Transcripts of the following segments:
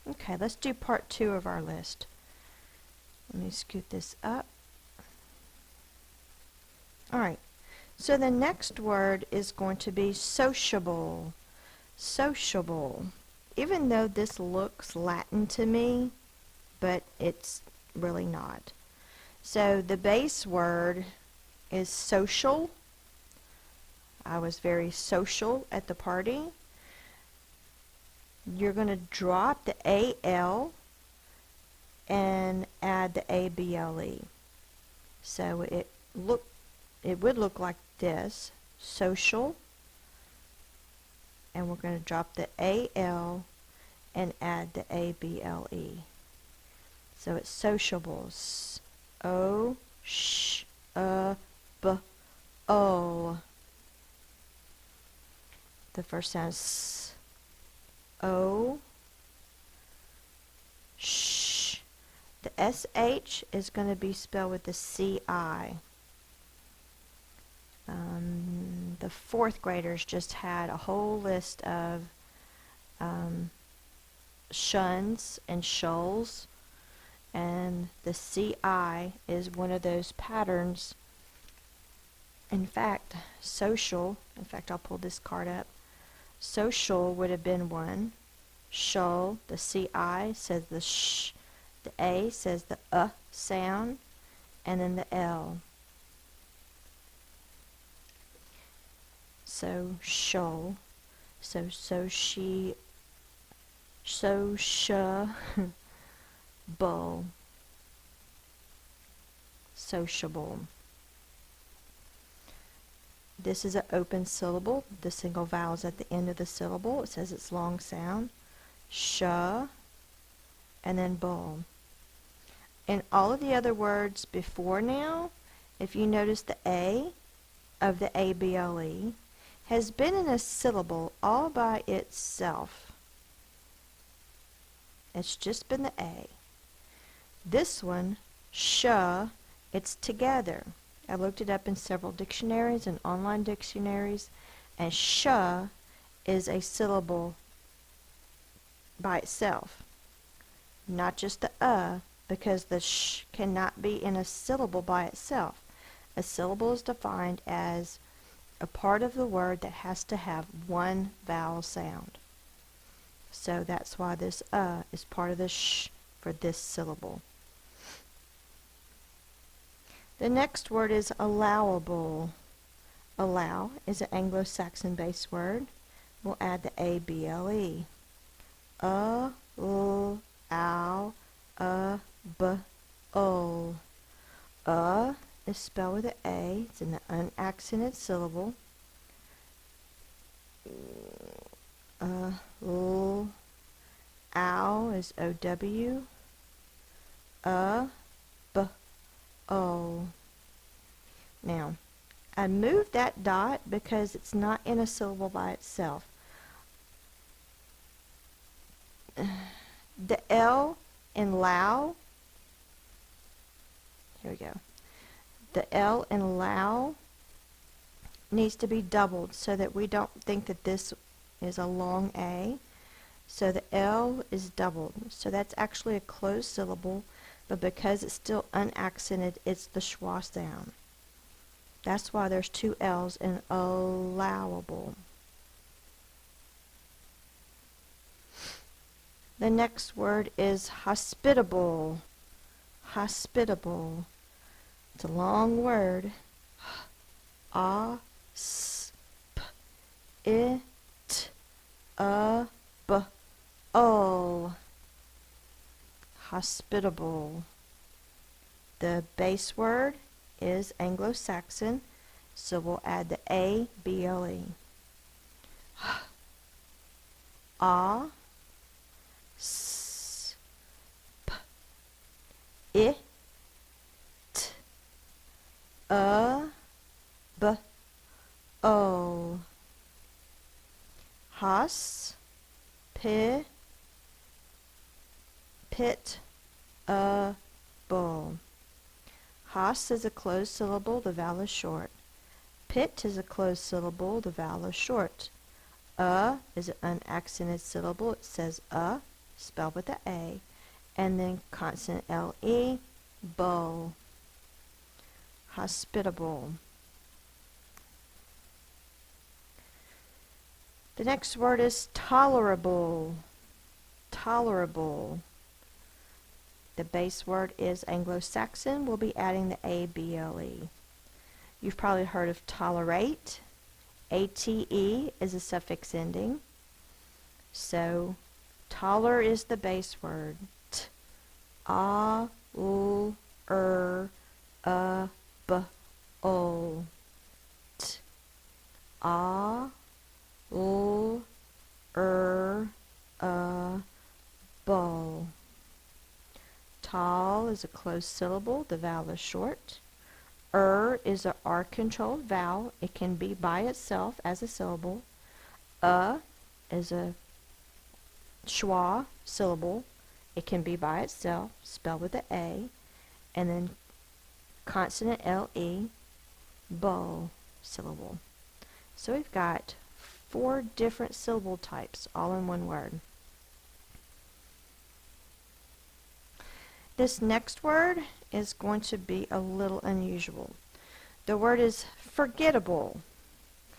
Okay, let's do part 2 of our list. Let me scoot this up. Alright, so the next word is going to be sociable. Sociable. Even though this looks Latin to me, but it's really not. So the base word is social. I was very social at the party. You're going to drop the AL and add the ABLE. So it would look like this, social, and we're going to drop the AL and add the ABLE. So it's sociable. O sh b o. The first sound is O sh. The SH is going to be spelled with the CI. The 4th graders just had a whole list of shuns and shulls, and the CI is one of those patterns. In fact, I'll pull this card up. Social would have been one. Shull, the CI says the sh, the A says the sound, and then the L. So shull, so she, bull, sociable. This is an open syllable. The single vowel is at the end of the syllable. It says it's long sound. Sh, and then bull. In all of the other words before now, if you notice the A of the ABLE has been in a syllable all by itself. It's just been the A. This one, sh, it's together. I looked it up in several dictionaries and online dictionaries, and sh is a syllable by itself, not just the because the sh cannot be in a syllable by itself. A syllable is defined as a part of the word that has to have one vowel sound. So that's why this is part of the sh for this syllable. The next word is allowable. Allow is an Anglo-Saxon based word. We'll add the ABLE. Is spelled with an A. It's in the unaccented syllable. Ow is OW. Now, I moved that dot because it's not in a syllable by itself. The L in low, here we go. The L in low needs to be doubled so that we don't think that this is a long A. So the L is doubled. So that's actually a closed syllable, but because it's still unaccented, it's the schwa sound. That's why there's 2 L's in allowable. The next word is hospitable. Hospitable. It's a long word. Hospitable. The base word is Anglo-Saxon, so we'll add the ABLE. Hospitable. Hos is a closed syllable, the vowel is short. Pit is a closed syllable, the vowel is short. Is an unaccented syllable, it says spelled with the A, and then consonant L-E, bull. Hospitable. The next word is tolerable. Tolerable. The base word is Anglo-Saxon. We'll be adding the A-B-L-E. You've probably heard of tolerate. A-T-E is a suffix ending. So, toler is the base word. T, a, l, a, b, o. T, a, l, a, bo. Tall is a closed syllable. The vowel is short. Is a R-controlled vowel. It can be by itself as a syllable. Is a schwa syllable. It can be by itself, spelled with the A. And then consonant L-E, bo syllable. So we've got 4 different syllable types all in one word. This next word is going to be a little unusual. The word is forgettable.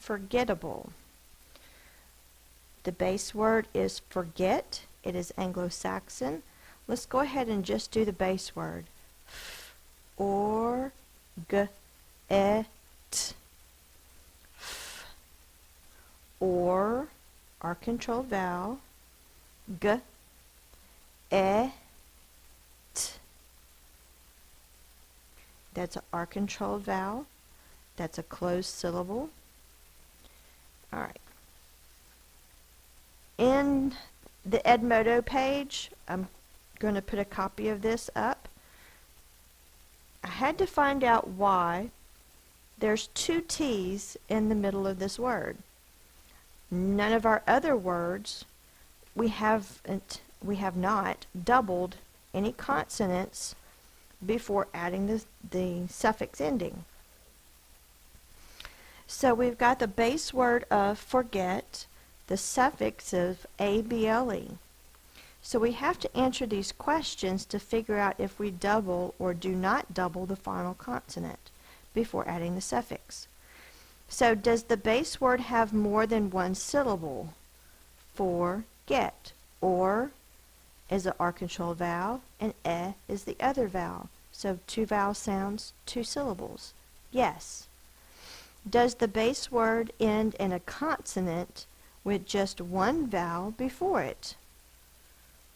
Forgettable. The base word is forget. It is Anglo-Saxon. Let's go ahead and just do the base word. F, or, g, e, t. F, or, R-controlled vowel. G, e, t. That's an R-controlled vowel. That's a closed syllable. All right. In the Edmodo page, I'm going to put a copy of this up. I had to find out why there's 2 T's in the middle of this word. None of our other words, we have not doubled any consonants before adding the suffix ending. So we've got the base word of forget, the suffix of able. So we have to answer these questions to figure out if we double or do not double the final consonant before adding the suffix. So does the base word have more than one syllable? Forget. Or is an R-controlled vowel, and is the other vowel. So 2 vowel sounds, 2 syllables. Yes. Does the base word end in a consonant with just 1 vowel before it?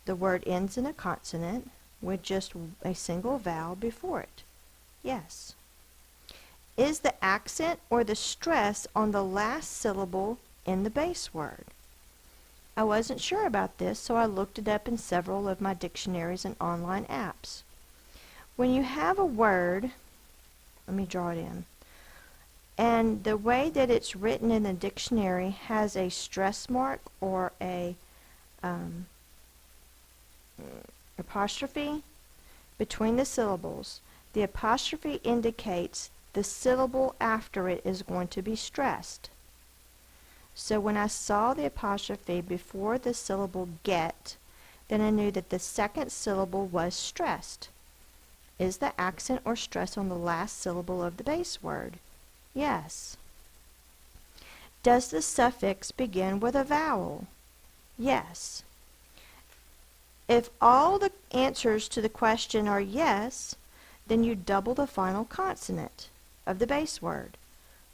The word ends in a consonant with just a single vowel before it. Yes. Is the accent or the stress on the last syllable in the base word? I wasn't sure about this, so I looked it up in several of my dictionaries and online apps. When you have a word, let me draw it in, and the way that it's written in the dictionary has a stress mark or a apostrophe between the syllables, the apostrophe indicates the syllable after it is going to be stressed. So when I saw the apostrophe before the syllable get, then I knew that the second syllable was stressed. Is the accent or stress on the last syllable of the base word? Yes. Does the suffix begin with a vowel? Yes. If all the answers to the question are yes, then you double the final consonant of the base word.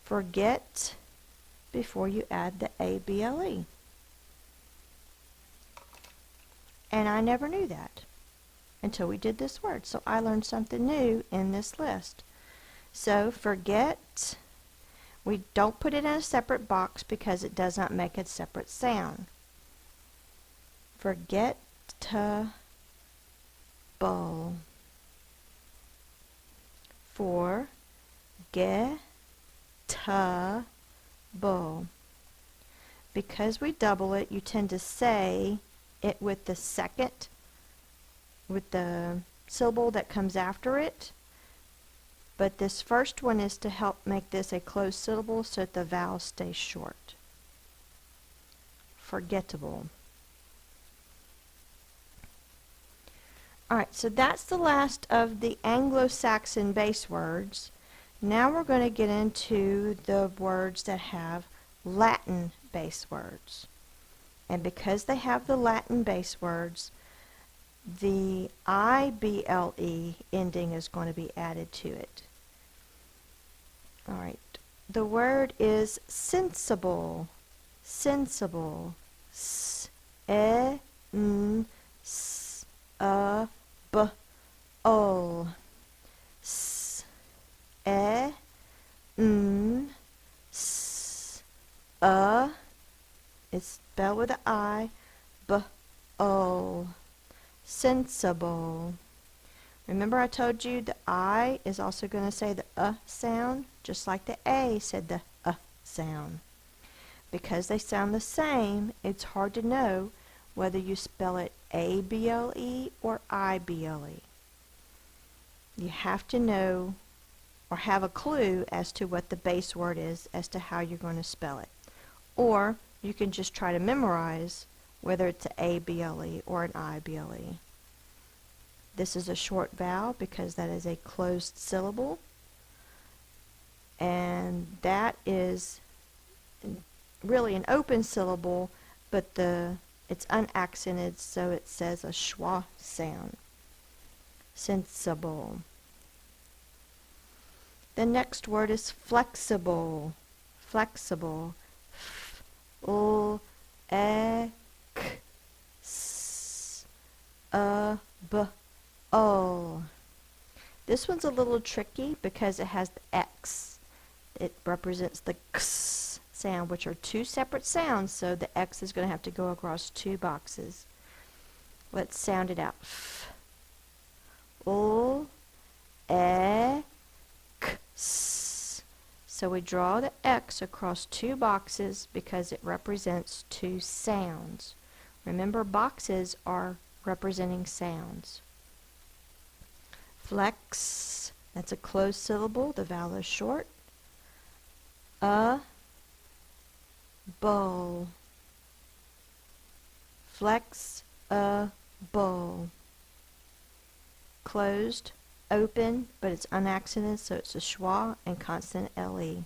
Forget before you add the able. And I never knew that until we did this word. So I learned something new in this list. So forget, we don't put it in a separate box because it does not make a separate sound. Forgettable. Forgettable. Because we double it, you tend to say it with the second, with the syllable that comes after it. But this first one is to help make this a closed syllable so that the vowel stays short. Forgettable. Alright, so that's the last of the Anglo-Saxon base words. Now we're going to get into the words that have Latin base words. And because they have the Latin base words, the IBLE ending is going to be added to it. Alright, the word is sensible. Sensible. S-E-N-S-A-B-O. S-E-N-S-A. It's spelled with an I. B-O. Sensible. Remember I told you the I is also going to say the sound, just like the A said the sound. Because they sound the same, it's hard to know whether you spell it A-B-L-E or I-B-L-E. You have to know or have a clue as to what the base word is as to how you're going to spell it. Or you can just try to memorize whether it's an A-B-L-E or an I-B-L-E. This is a short vowel because that is a closed syllable. And that is really an open syllable, but it's unaccented, so it says a schwa sound. Sensible. The next word is flexible. Flexible. F-L-E-X-A-B-O. This one's a little tricky because it has the X. It represents the X sound, which are two separate sounds, so the X is going to have to go across two boxes. Let's sound it out. F-L-E-X. So we draw the X across two boxes because it represents two sounds. Remember, boxes are representing sounds. Flex, that's a closed syllable, the vowel is short. Bowl. Flex-a-bowl. Closed, open, but it's unaccented, so it's a schwa and consonant LE.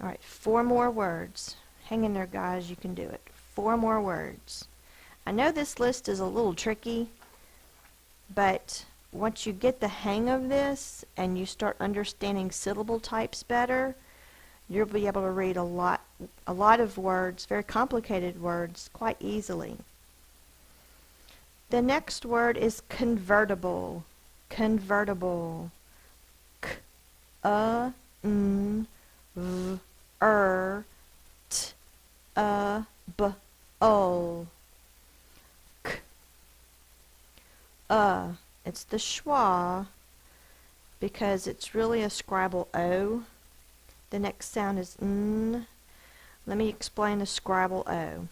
Alright, 4 more words. Hang in there, guys, you can do it. 4 more words. I know this list is a little tricky, but once you get the hang of this and you start understanding syllable types better, you'll be able to read a lot of words, very complicated words, quite easily. The next word is convertible. Convertible. K-A-N-V-E-R-T-A-B-O. It's the schwa because it's really a scribal O. The next sound is N. Let me explain the scribal O.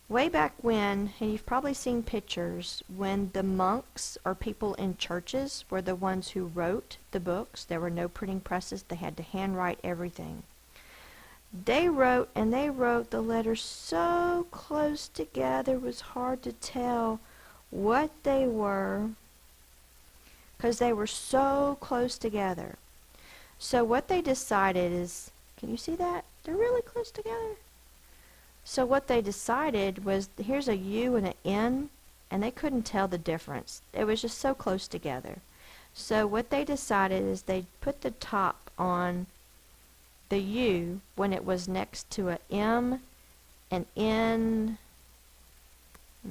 Way back when, and you've probably seen pictures, when the monks or people in churches were the ones who wrote the books, there were no printing presses, they had to handwrite everything. They wrote, and they wrote the letters so close together it was hard to tell what they were because they were so close together. So what they decided is, can you see that? They're really close together. So what they decided was, here's a U and an N, and they couldn't tell the difference. It was just so close together. So what they decided is they put the top on the U when it was next to a M, an N, I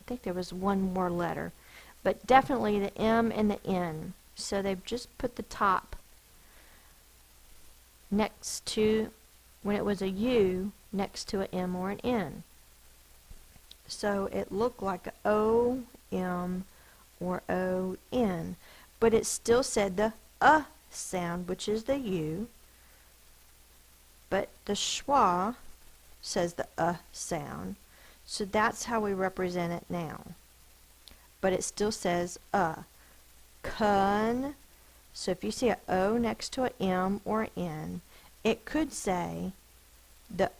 think there was one more letter, but definitely the M and the N. So they just put the top next to, when it was a U, next to an M or an N. So it looked like a O, M, or O, N. But it still said the sound, which is the U. But the schwa says the sound. So that's how we represent it now. But it still says Con. So if you see an O next to an M or an N, it could say the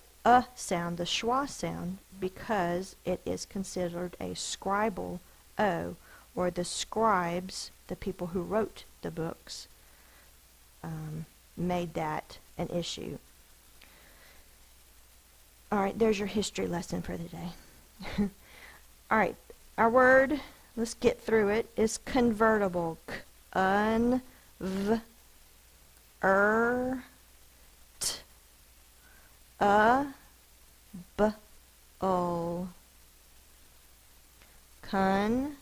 sound, the schwa sound, because it is considered a scribal O, or the scribes, the people who wrote the books, made that an issue. All right, there's your history lesson for the day. All right, our word, let's get through it, is convertible. Convertible. Con,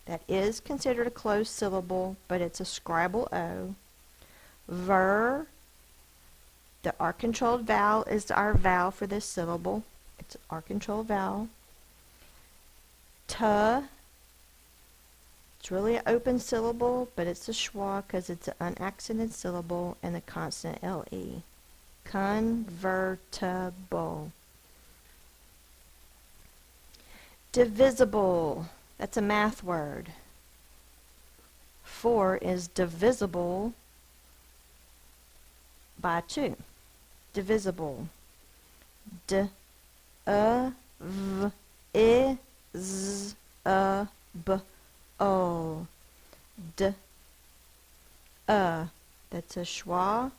that is considered a closed syllable, but it's a scribal O. Ver, the R-controlled vowel is our vowel for this syllable. It's an R-controlled vowel. T, it's really an open syllable, but it's a schwa because it's an unaccented syllable and the consonant LE. Convertible. Divisible, that's a math word. 4 is divisible by 2. Divisible. D, v, I, z, b, o. D, that's a schwa.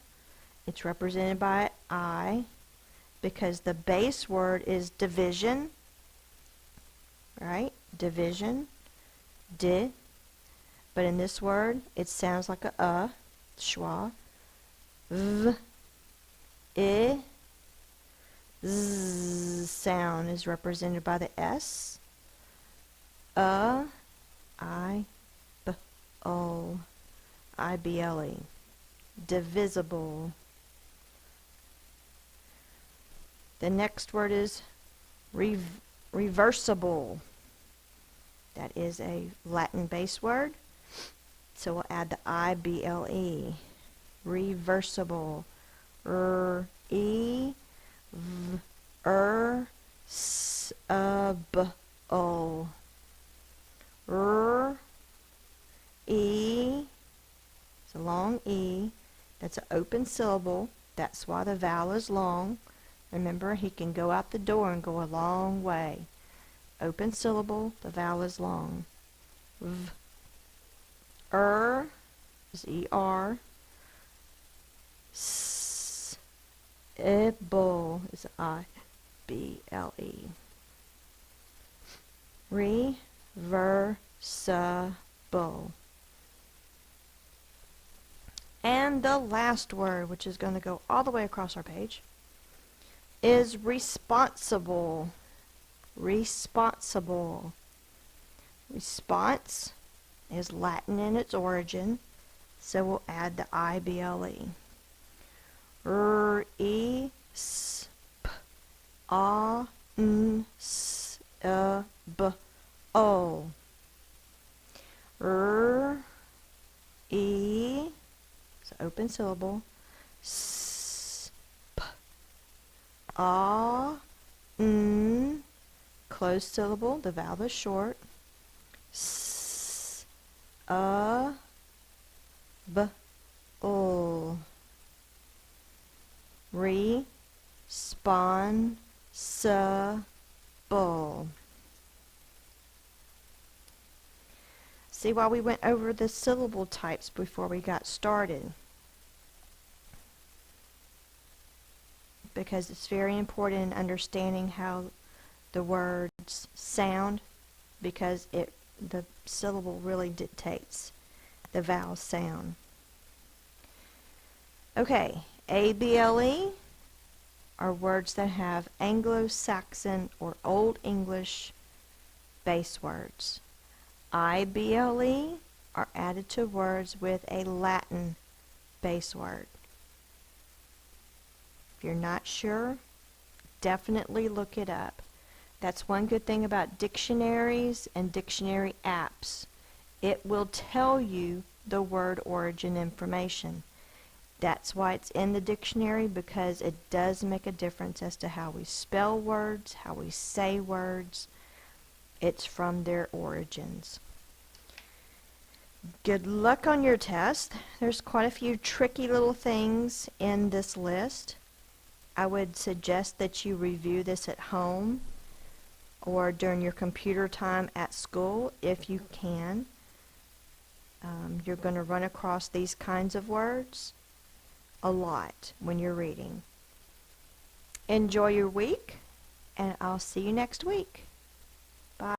It's represented by I because the base word is division. Right? Division. Di. But in this word, it sounds like a schwa. V. I. Z sound is represented by the S. I. B. O. I-B-L-E. Divisible. The next word is reversible. That is a Latin base word, so we'll add the I-B-L-E. Reversible. E, v, s, b, o. E, it's a long E. That's an open syllable. That's why the vowel is long. Remember, he can go out the door and go a long way. Open syllable, the vowel is long. V. Is E-R. Sociable is I-B-L-E. Reversible. And the last word, which is going to go all the way across our page, is responsible. Responsible. Response is Latin in its origin, so we'll add the I-B-L-E. R-E-S-P-A-N-S-B-O. E, it's an open syllable. S-P-A-N, closed syllable, the vowel is short. S-A-B-O. Responsible. See why we went over the syllable types before we got started? Because it's very important in understanding how the words sound, because the syllable really dictates the vowel sound. Okay, A-B-L-E are words that have Anglo-Saxon or Old English base words. I-B-L-E are added to words with a Latin base word. If you're not sure, definitely look it up. That's one good thing about dictionaries and dictionary apps. It will tell you the word origin information. That's why it's in the dictionary, because it does make a difference as to how we spell words, how we say words. It's from their origins. Good luck on your test. There's quite a few tricky little things in this list. I would suggest that you review this at home or during your computer time at school if you can. You're going to run across these kinds of words a lot when you're reading. Enjoy your week, and I'll see you next week.